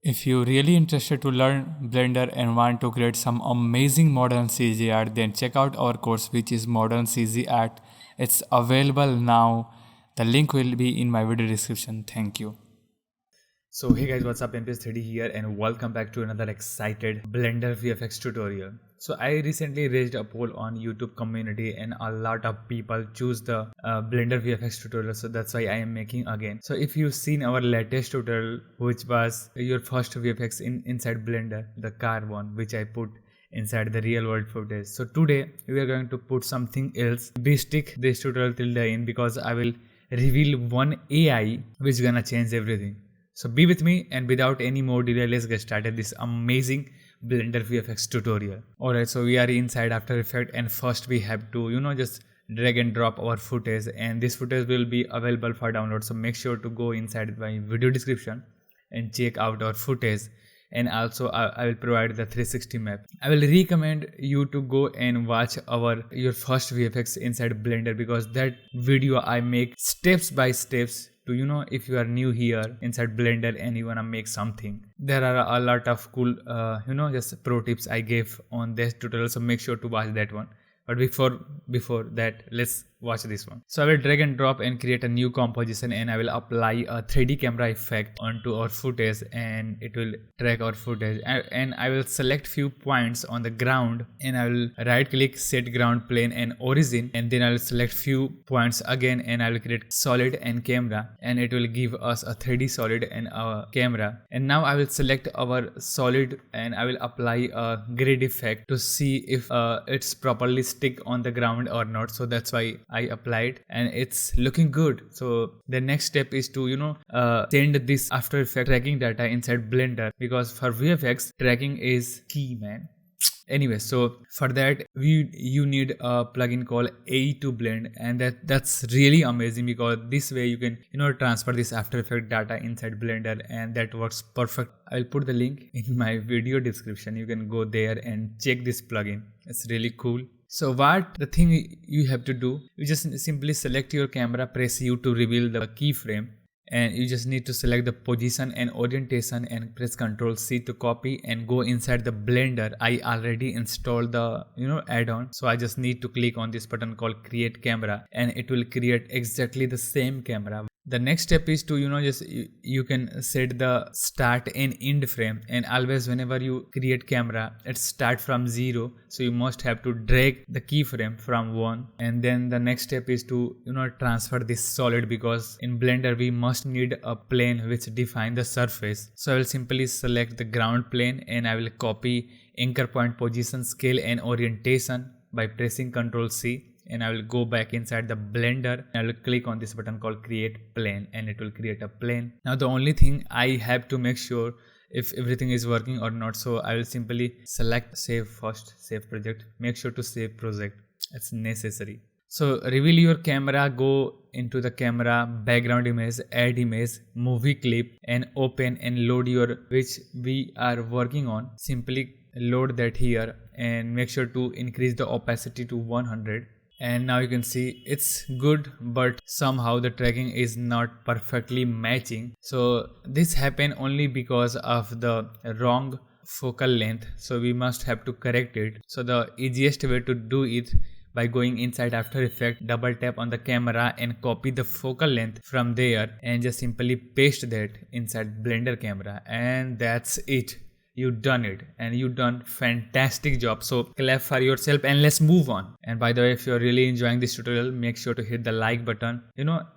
If you're really interested to learn Blender and want to create some amazing modern CG art, then check out our course which is Modern CG Art. It's available now. The link will be in my video description. Thank you. So hey guys, what's up? MPS30 here and welcome back to another excited Blender VFX tutorial. So I recently raised a poll on YouTube community and a lot of people choose the Blender VFX tutorial, so that's why I am making again. So if you've seen our latest tutorial, which was your first VFX inside Blender, the car one, which I put inside the real world footage. So today we are going to put something else. Be stick this tutorial till the end because I will reveal one AI which is gonna change everything. So be with me, and without any more delay, let's get started this amazing Blender VFX tutorial. Alright, so we are inside After Effects, and first we have to just drag and drop our footage, and this footage will be available for download. So make sure to go inside my video description and check out our footage, and also I will provide the 360 map. I will recommend you to go and watch your first VFX inside Blender because that video I make steps by steps to if you are new here inside Blender and you wanna make something. There are a lot of cool just pro tips I gave on this tutorial, so make sure to watch that one. But before that, let's watch this one. So I will drag and drop and create a new composition, and I will apply a 3D camera effect onto our footage, and it will track our footage. And I will select few points on the ground, and I will right click, set ground plane and origin, and then I will select few points again, and I will create solid and camera, and it will give us a 3D solid and a camera. And now I will select our solid and I will apply a grid effect to see if it's properly stick on the ground or not. So that's why I applied, and it's looking good. So the next step is to send this After Effects tracking data inside Blender, because for VFX tracking is key, man. Anyway, so for that you need a plugin called AI2Blend, and that's really amazing because this way you can transfer this After Effects data inside Blender, and that works perfect. I'll put the link in my video description. You can go there and check this plugin. It's really cool. So the thing you have to do, you just simply select your camera, press U to reveal the keyframe, and you just need to select the position and orientation and press Ctrl C to copy and go inside the Blender. I already installed the add-on, so I just need to click on this button called Create Camera, and it will create exactly the same camera. The next step is to you can set the start and end frame, and always whenever you create camera, it start from 0, so you must have to drag the keyframe from 1. And then the next step is to transfer this solid, because in Blender we must need a plane which define the surface. So I will simply select the ground plane, and I will copy anchor point, position, scale and orientation by pressing Ctrl C, and I will go back inside the Blender. I will click on this button called Create Plane, and it will create a plane. Now the only thing I have to make sure if everything is working or not, so I will simply select save first, save project. Make sure to save project, it's necessary. So reveal your camera, go into the camera, background image, add image, movie clip, and open and load which we are working on. Simply load that here and make sure to increase the opacity to 100. And now you can see it's good, but somehow the tracking is not perfectly matching. So this happened only because of the wrong focal length, so we must have to correct it. So the easiest way to do it by going inside After Effects, double tap on the camera and copy the focal length from there, and just simply paste that inside Blender camera, and that's it. You done it, and you done fantastic job. So clap for yourself, and let's move on. And by the way, if you're really enjoying this tutorial, make sure to hit the like button.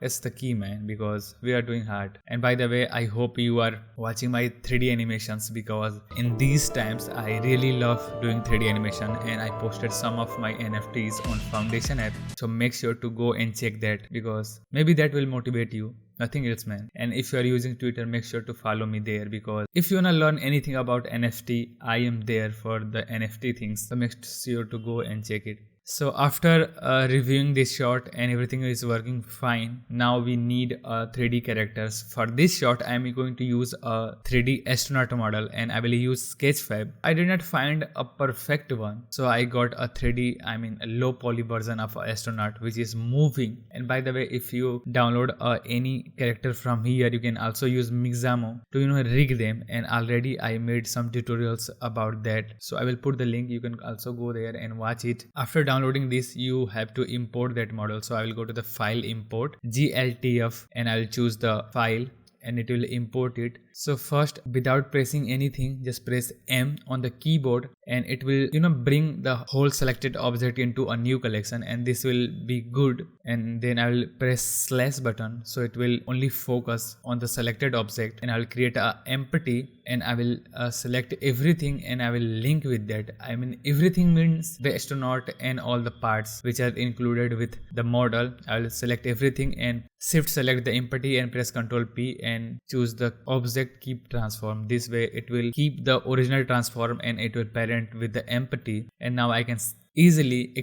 It's the key, man, because we are doing hard. And by the way, I hope you are watching my 3D animations, because in these times I really love doing 3D animation, and I posted some of my NFTs on Foundation app. So make sure to go and check that, because maybe that will motivate you. Nothing else, man. And if you are using Twitter, make sure to follow me there, because if you wanna learn anything about NFT, I am there for the NFT things. So make sure to go and check it. So after reviewing this shot and everything is working fine, now we need 3D characters. For this shot, I am going to use a 3D astronaut model and I will use Sketchfab. I did not find a perfect one, so I got a 3D, I mean a low poly version of astronaut which is moving. And by the way, if you download any character from here, you can also use Mixamo to rig them, and already I made some tutorials about that, so I will put the link. You can also go there and watch it. After downloading this, you have to import that model, so I will go to the file, import gltf, and I will choose the file and it will import it. So first, without pressing anything, just press M on the keyboard and it will bring the whole selected object into a new collection, and this will be good. And then I will press slash button, so it will only focus on the selected object, and I will create a empty and I will select everything and I will link with that. I mean everything means the astronaut and all the parts which are included with the model. I will select everything and shift select the empty and press Ctrl P and choose the object keep transform. This way it will keep the original transform and it will parent with the empty. And now I can easily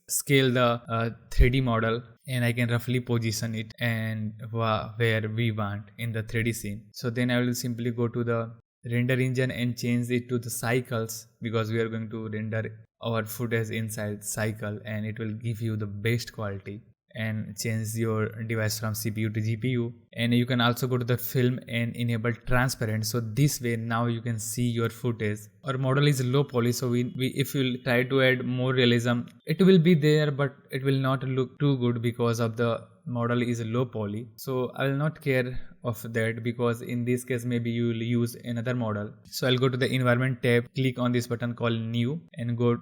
scale the 3D model and I can roughly position it and where we want in the 3D scene. So then I will simply go to the render engine and change it to the cycles, because we are going to render our footage inside cycle and it will give you the best quality. And change your device from CPU to GPU, and you can also go to the film and enable transparent, so this way now you can see your footage. Our model is low poly, so we if you try to add more realism, it will be there but it will not look too good because of the model is low poly. So I will not care of that, because in this case maybe you will use another model. So I'll go to the environment tab, click on this button called new, and go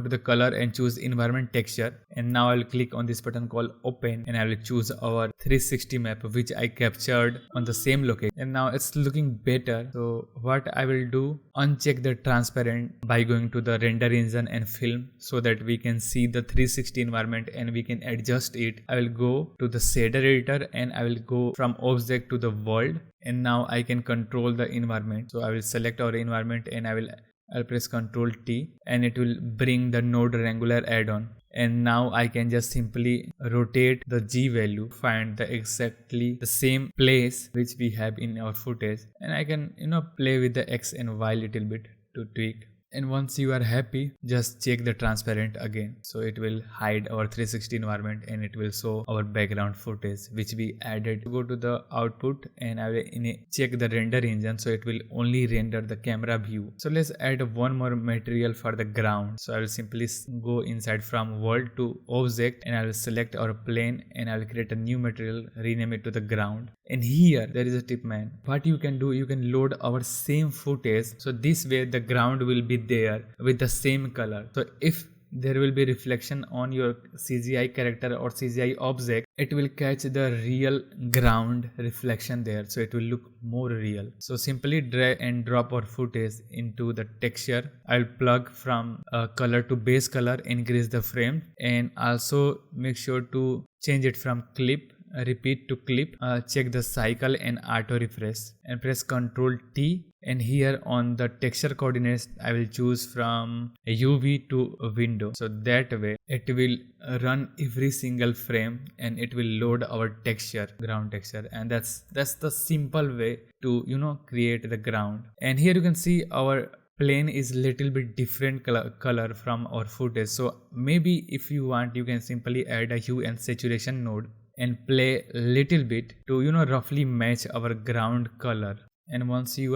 to the color and choose environment texture. And now I'll click on this button called open and I will choose our 360 map which I captured on the same location, and now it's looking better. So what I will do, uncheck the transparent by going to the render engine and film, so that we can see the 360 environment and we can adjust it. I will go to the shader editor and I will go from object to the world, and now I can control the environment. So I will select our environment and I'll press Ctrl T and it will bring the node wrangler add-on, and now I can just simply rotate the G value, find the exactly the same place which we have in our footage, and I can play with the X and Y little bit to tweak. And once you are happy, just check the transparent again, so it will hide our 360 environment and it will show our background footage which we added. Go to the output and I will check the render engine, so it will only render the camera view. So let's add one more material for the ground. So I will simply go inside from world to object and I will select our plane and I will create a new material, rename it to the ground. And here there is a tip, man. What you can do, you can load our same footage, so this way the ground will be there with the same color. So if there will be reflection on your CGI character or CGI object, it will catch the real ground reflection there, so it will look more real. So simply drag and drop our footage into the texture. I'll plug from color to base color, increase the frame, and also make sure to change it from clip repeat to clip. Check the cycle and auto refresh and press Ctrl T, and here on the texture coordinates I will choose from UV to window, so that way it will run every single frame and it will load our texture, ground texture. And that's the simple way to create the ground. And here you can see our plane is little bit different color from our footage, so maybe if you want you can simply add a hue and saturation node and play little bit to roughly match our ground color. And once you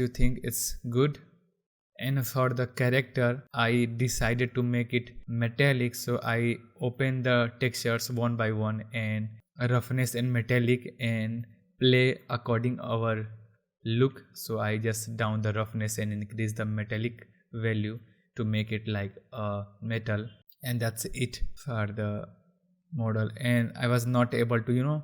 think it's good, and for the character I decided to make it metallic, so I open the textures one by one and roughness and metallic and play according our look. So I just down the roughness and increase the metallic value to make it like a metal, and that's it for the model. And I was not able to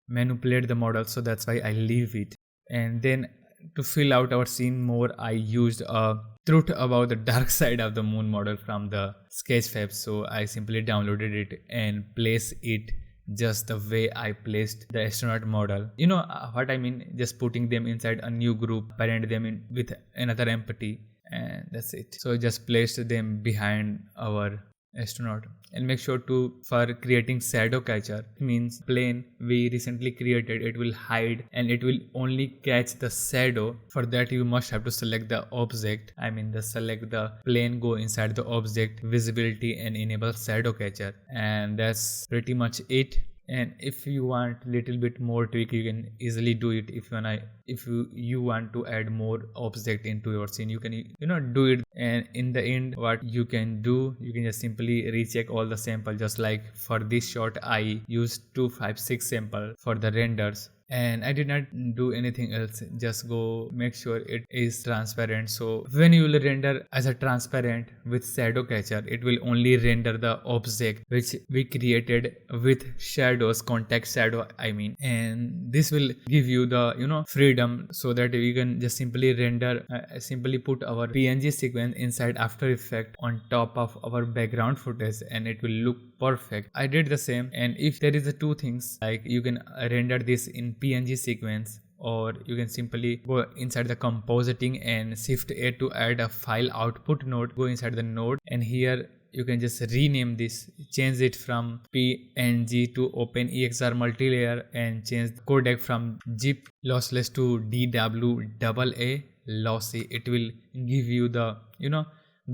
manipulate the model, so that's why I leave it. And then to fill out our scene more, I used a truth about the dark side of the moon model from the Sketchfab. So I simply downloaded it and placed it just the way I placed the astronaut model. You know what I mean, just putting them inside a new group, parent them in with another empty, and that's it. So I just placed them behind our astronaut. And make sure to for creating shadow catcher, it means plane we recently created, it will hide and it will only catch the shadow. For that you must have to select the object, select the plane, go inside the object, visibility, and enable shadow catcher, and that's pretty much it. And if you want little bit more tweak, you can easily do it. If you want to add more object into your scene, you can do it. And in the end, what you can do, you can just simply recheck all the sample. Just like for this shot, I used 256 sample for the renders, and I did not do anything else. Just go make sure it is transparent. So when you will render as a transparent with shadow catcher, it will only render the object which we created with shadows, contact shadow and this will give you the freedom, so that we can just simply render simply put our PNG sequence inside After Effects on top of our background footage, and it will look perfect. I did the same. And if there is a two things, like you can render this in PNG sequence, or you can simply go inside the compositing and shift A to add a file output node, go inside the node, and here you can just rename this, change it from PNG to OpenEXR multilayer, and change the codec from zip lossless to DWAA lossy. It will give you the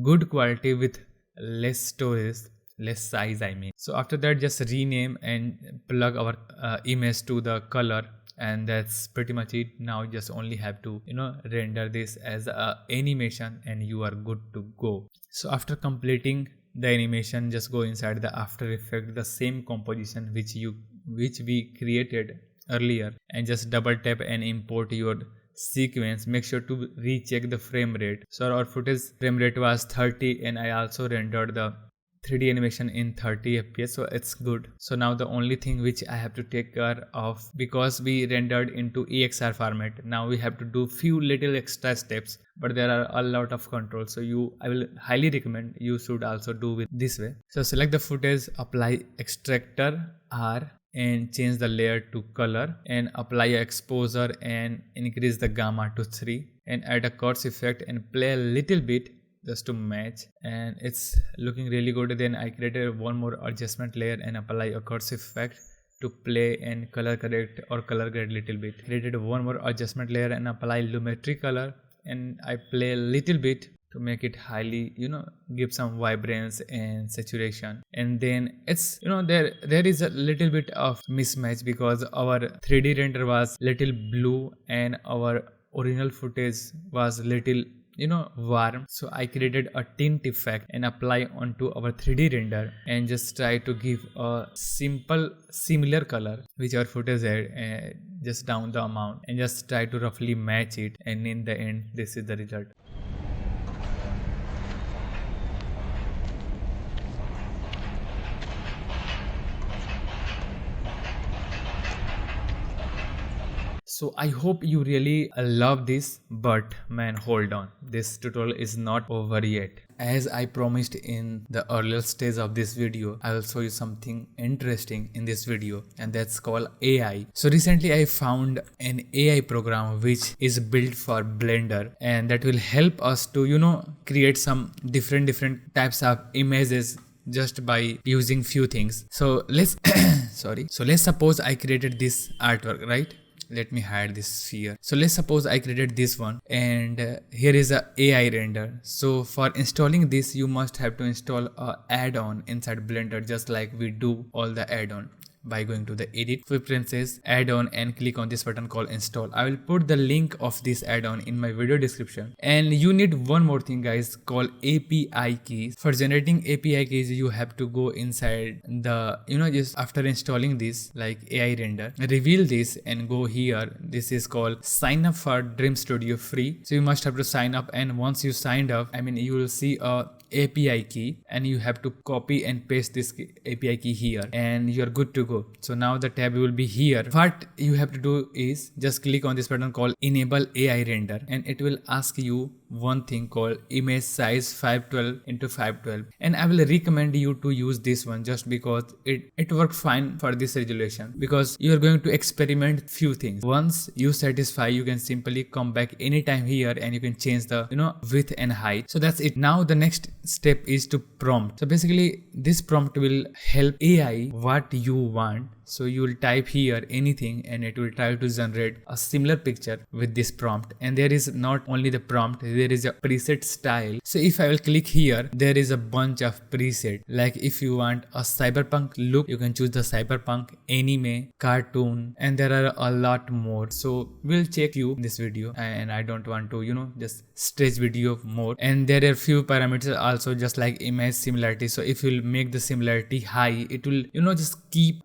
good quality with less storage, less size. So after that, just rename and plug our image to the color, and that's pretty much it. Now you just only have to render this as a animation and you are good to go. So after completing the animation, just go inside the After Effects, the same composition which we created earlier, and just double tap and import your sequence. Make sure to recheck the frame rate. So our footage frame rate was 30, and I also rendered the 3D animation in 30 fps, so it's good. So now the only thing which I have to take care of, because we rendered into EXR format, now we have to do few little extra steps, but there are a lot of controls. So I will highly recommend you should also do with this way. So select the footage, apply extractor R, and change the layer to color, and apply exposure and increase the gamma to 3, and add a curves effect and play a little bit just to match, and it's looking really good. Then I created one more adjustment layer and apply a curves effect to play and color correct or color grade little bit. Created one more adjustment layer and apply lumetri color, and I play a little bit to make it highly give some vibrance and saturation. And then it's there is a little bit of mismatch because our 3D render was little blue and our original footage was little warm. So I created a tint effect and apply onto our 3D render, and just try to give a simple similar color which our footage had, just down the amount, and just try to roughly match it, and in the end this is the result. So I hope you really love this, but man, hold on, this tutorial is not over yet. As I promised in the earlier stage of this video, I will show you something interesting in this video, and that's called AI. So recently I found an AI program which is built for Blender, and that will help us to create some different types of images just by using few things. So let's so let's suppose I created this artwork, right? Let me hide this sphere. So let's suppose I created this one, and here is a AI render. So for installing this, you must have to install a add-on inside Blender, just like we do all the add-on by going to the edit, preferences, add-on, and click on this button called install. I will put the link of this add-on in my video description. And you need one more thing guys, called API keys. For generating API keys, you have to go inside the just after installing this like AI render, reveal this and go here. This is called sign up for Dream Studio free. So you must have to sign up, and once you signed up, you will see a API key, and you have to copy and paste this API key here, and you're good to go. So now the tab will be here. What you have to do is just click on this button called enable AI render, and it will ask you one thing called image size 512 into 512, and I will recommend you to use this one just because it worked fine for this resolution, because you are going to experiment few things. Once you satisfy, you can simply come back anytime here and you can change the width and height. So that's it. Now the next step is to prompt. So basically this prompt will help AI what you want. So you will type here anything and it will try to generate a similar picture with this prompt. And there is not only the prompt, there is a preset style. So if I will click here, there is a bunch of preset. Like if you want a cyberpunk look, you can choose the cyberpunk, anime, cartoon, and there are a lot more. So we'll check you in this video, and I don't want to just stretch video more. And there are few parameters also, just like image similarity. So if you'll make the similarity high, it will just keep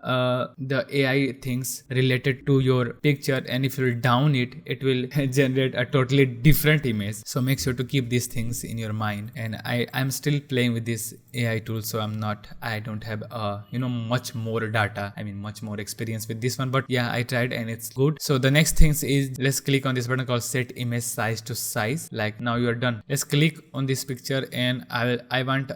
the AI things related to your picture, and if you down it, it will generate a totally different image. So make sure to keep these things in your mind. And I'm still playing with this AI tool, so I don't have much more data, much more experience with this one, but yeah, I tried and it's good. So the next things is, let's click on this button called set image size to size. Like now you are done. Let's click on this picture, and I want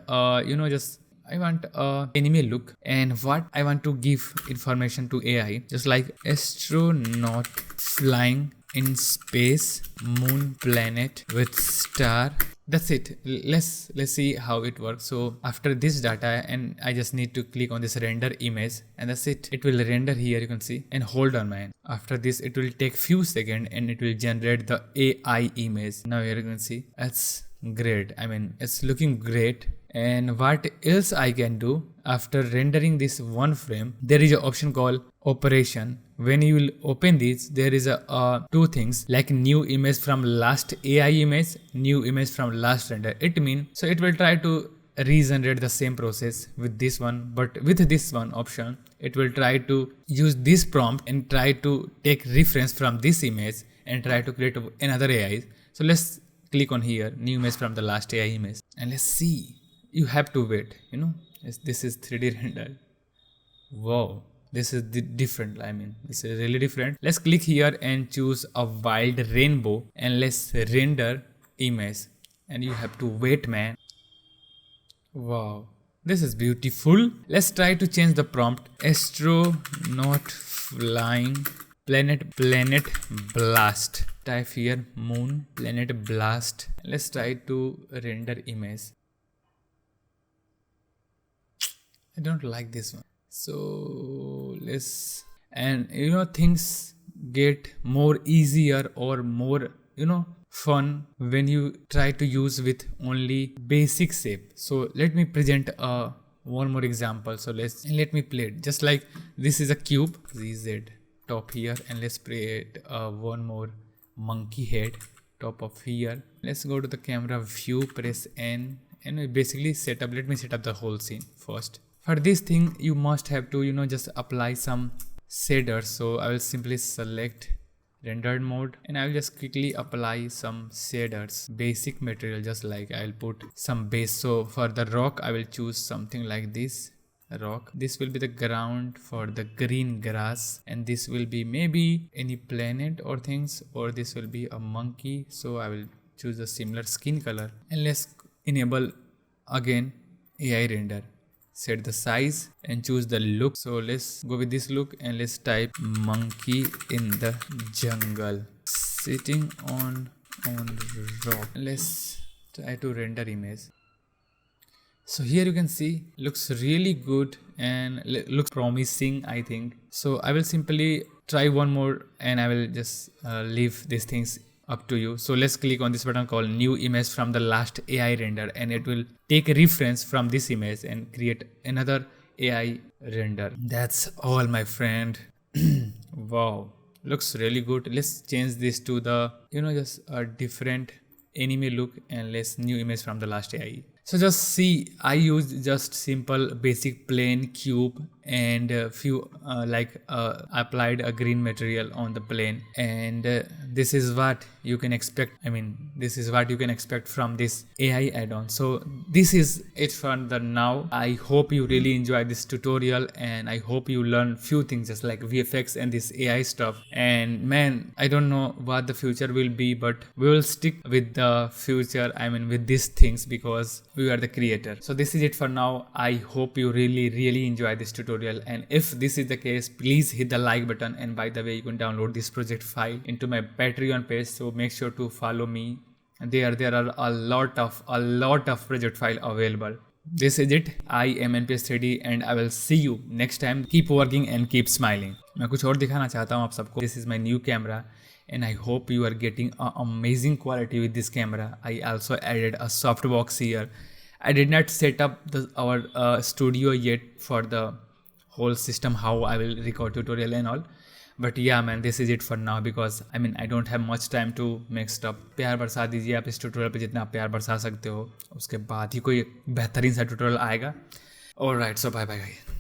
I want a anime look, and what I want to give information to AI, just like astronaut flying in space, moon, planet with star. That's it. Let's see how it works. So after this data, and I just need to click on this render image, and that's it. It will render here, you can see, and hold on, man. After this, it will take few seconds and it will generate the AI image. Now here you can see, that's great. It's looking great. And what else I can do after rendering this one frame, there is an option called operation. When you will open this, there is a two things, like new image from last AI image, new image from last render. It means, so it will try to regenerate the same process with this one, but with this one option, it will try to use this prompt and try to take reference from this image and try to create another AI. So let's click on here, new image from the last AI image, and let's see. You have to wait, this is 3D render. Wow, this is different. This is really different. Let's click here and choose a wild rainbow, and let's render image, and you have to wait, man. Wow, this is beautiful. Let's try to change the prompt. Astronaut flying, planet blast. Type here moon, planet blast. Let's try to render image. I don't like this one. So let's, and things get more easier or more fun when you try to use with only basic shape. So let me present one more example. So let me play it. Just like this is a cube, ZZ top here, and let's create one more monkey head top of here. Let's go to the camera view, press N, and we basically set up. Let me set up the whole scene first. For this thing, you must have to just apply some shaders. So I will simply select rendered mode, and I will just quickly apply some shaders, basic material, just like I'll put some base. So for the rock, I will choose something like this rock. This will be the ground for the green grass, and this will be maybe any planet or things, or this will be a monkey. So I will choose a similar skin color, and let's enable again AI render. Set the size and choose the look. So let's go with this look, and let's type monkey in the jungle sitting on rock. Let's try to render image. So here you can see, looks really good and looks promising, I think. So I will simply try one more, and I will just leave these things up to you. So let's click on this button called new image from the last AI render, and it will take a reference from this image and create another AI render. That's all, my friend. Wow, looks really good. Let's change this to the just a different anime look, and let's new image from the last AI. So just see, I use just simple basic plain cube and few applied a green material on the plane, and this is what you can expect. This is what you can expect from this AI add-on. So this is it for the now. I hope you really enjoy this tutorial, and I hope you learn few things just like VFX and this AI stuff. And man, I don't know what the future will be, but we will stick with the future, with these things, because we are the creator. So this is it for now. I hope you really enjoy this tutorial, and if this is the case, please hit the like button. And by the way, you can download this project file into my Patreon page, so make sure to follow me there. There are a lot of project file available. This is it. I am NPS3D and I will see you next time. Keep working and keep smiling. मैं कुछ और दिखाना चाहता हूँ आप सबको. This is my new camera and I hope you are getting amazing quality with this camera. I also added a softbox here. I did not set up our studio yet for the whole system, how I will record tutorial and all. But yeah man, this is it for now, because I don't have much time to make stuff. प्यार बरसा दीजिए आप इस tutorial पे जितना आप प्यार बरसा सकते हो, उसके बाद ही कोई बेहतरीन सा ट्यूटोरियल आएगा. Alright, so bye bye guys.